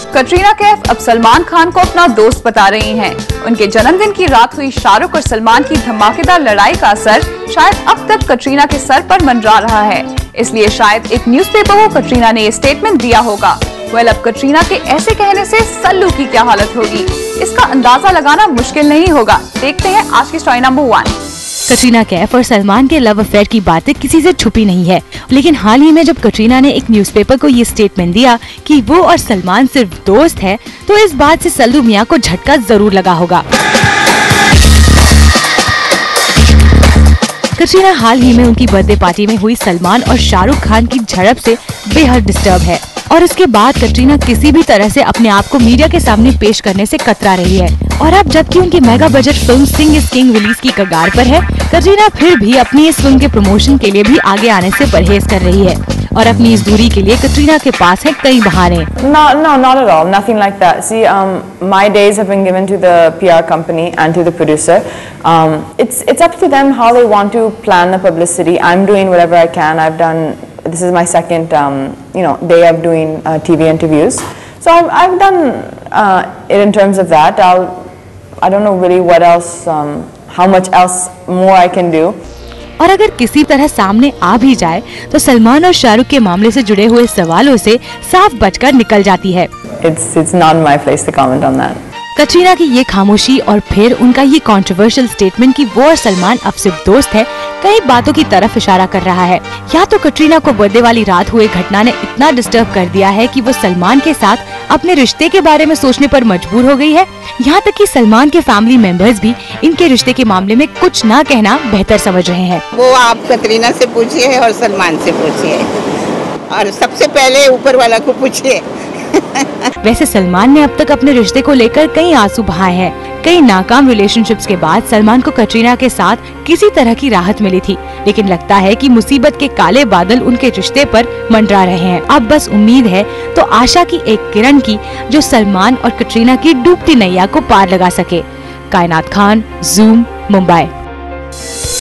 कटरीना कैफ अब सलमान खान को अपना दोस्त बता रही हैं। उनके जन्मदिन की रात हुई शाहरुख और सलमान की धमाकेदार लड़ाई का असर शायद अब तक कटरीना के सर पर मंडरा रहा है। इसलिए शायद एक न्यूज़पेपर को कटरीना ने ये स्टेटमेंट दिया होगा। अब कटरीना के ऐसे कहने से सल्लू की क्या हालत होगी, इसका अंदाजा लगाना मुश्किल नहीं होगा। देखते हैं आज की स्टोरी नंबर 1। कटरीना कैफ और सलमान के लव अफेयर की बातें किसी से छुपी नहीं है, लेकिन हाल ही में जब कटरीना ने एक न्यूज़पेपर को ये स्टेटमेंट दिया कि वो और सलमान सिर्फ दोस्त है, तो इस बात से सल्लू मियां को झटका जरूर लगा होगा। कटरीना हाल ही में उनकी बर्थडे पार्टी में हुई सलमान और शाहरुख खान की झड़प से बेहद डिस्टर्ब है और इसके बाद कटरीना किसी भी तरह से अपने आप को मीडिया के सामने पेश करने से कतरा रही है। और अब जबकि उनकी mega budget film Singh is king release की कगार पर है, कटरीना फिर भी अपनी इस फिल्म के प्रमोशन के लिए भी आगे आने से परहेज कर रही है और अपनी इस दूरी के लिए कटरीना के पास है कई बहाने। No, not at all. Nothing like that. See, my days have been given to the PR company and to the producer. It's up to them how they want to plan the publicity. I'm doing whatever I can. This is my second, day of doing TV interviews. So I've done it in terms of that. I don't know really what else, how much else more I can do. और अगर किसी तरह सामने आ भी जाए तो सलमान और शाहरुख के मामले से जुड़े हुए सवालों से साफ बचकर निकल जाती है। It's not my place to comment on that. Katrina की ये खामोशी और फिर उनका ये कंट्रोवर्शियल स्टेटमेंट कि वो और सलमान अब सिर्फ दोस्त है, कई बातों की तरफ इशारा कर रहा है। या तो कटरीना को बर्थडे वाली रात हुए घटना ने इतना डिस्टर्ब कर दिया है कि वो सलमान के साथ अपने रिश्ते के बारे में सोचने पर मजबूर हो गई है। यहाँ तक कि सलमान के फैमिली मेंबर्स भी इनके रिश्ते के मामले में कुछ ना कहना बेहतर समझ रहे हैं। वो आप कटरीना से पूछिए और सलमान से पूछिए और सबसे पहले ऊपर वाला को पूछिए। वैसे सलमान ने अब तक अपने रिश्ते को लेकर कई आंसू बहाए हैं। कई नाकाम रिलेशनशिप्स के बाद सलमान को कटरीना के साथ किसी तरह की राहत मिली थी, लेकिन लगता है कि मुसीबत के काले बादल उनके रिश्ते पर मंडरा रहे हैं। अब बस उम्मीद है तो आशा की एक किरण की, जो सलमान और कटरीना की डूबती नैया को पार लगा सके। कायनात खान, ज़ूम, मुंबई।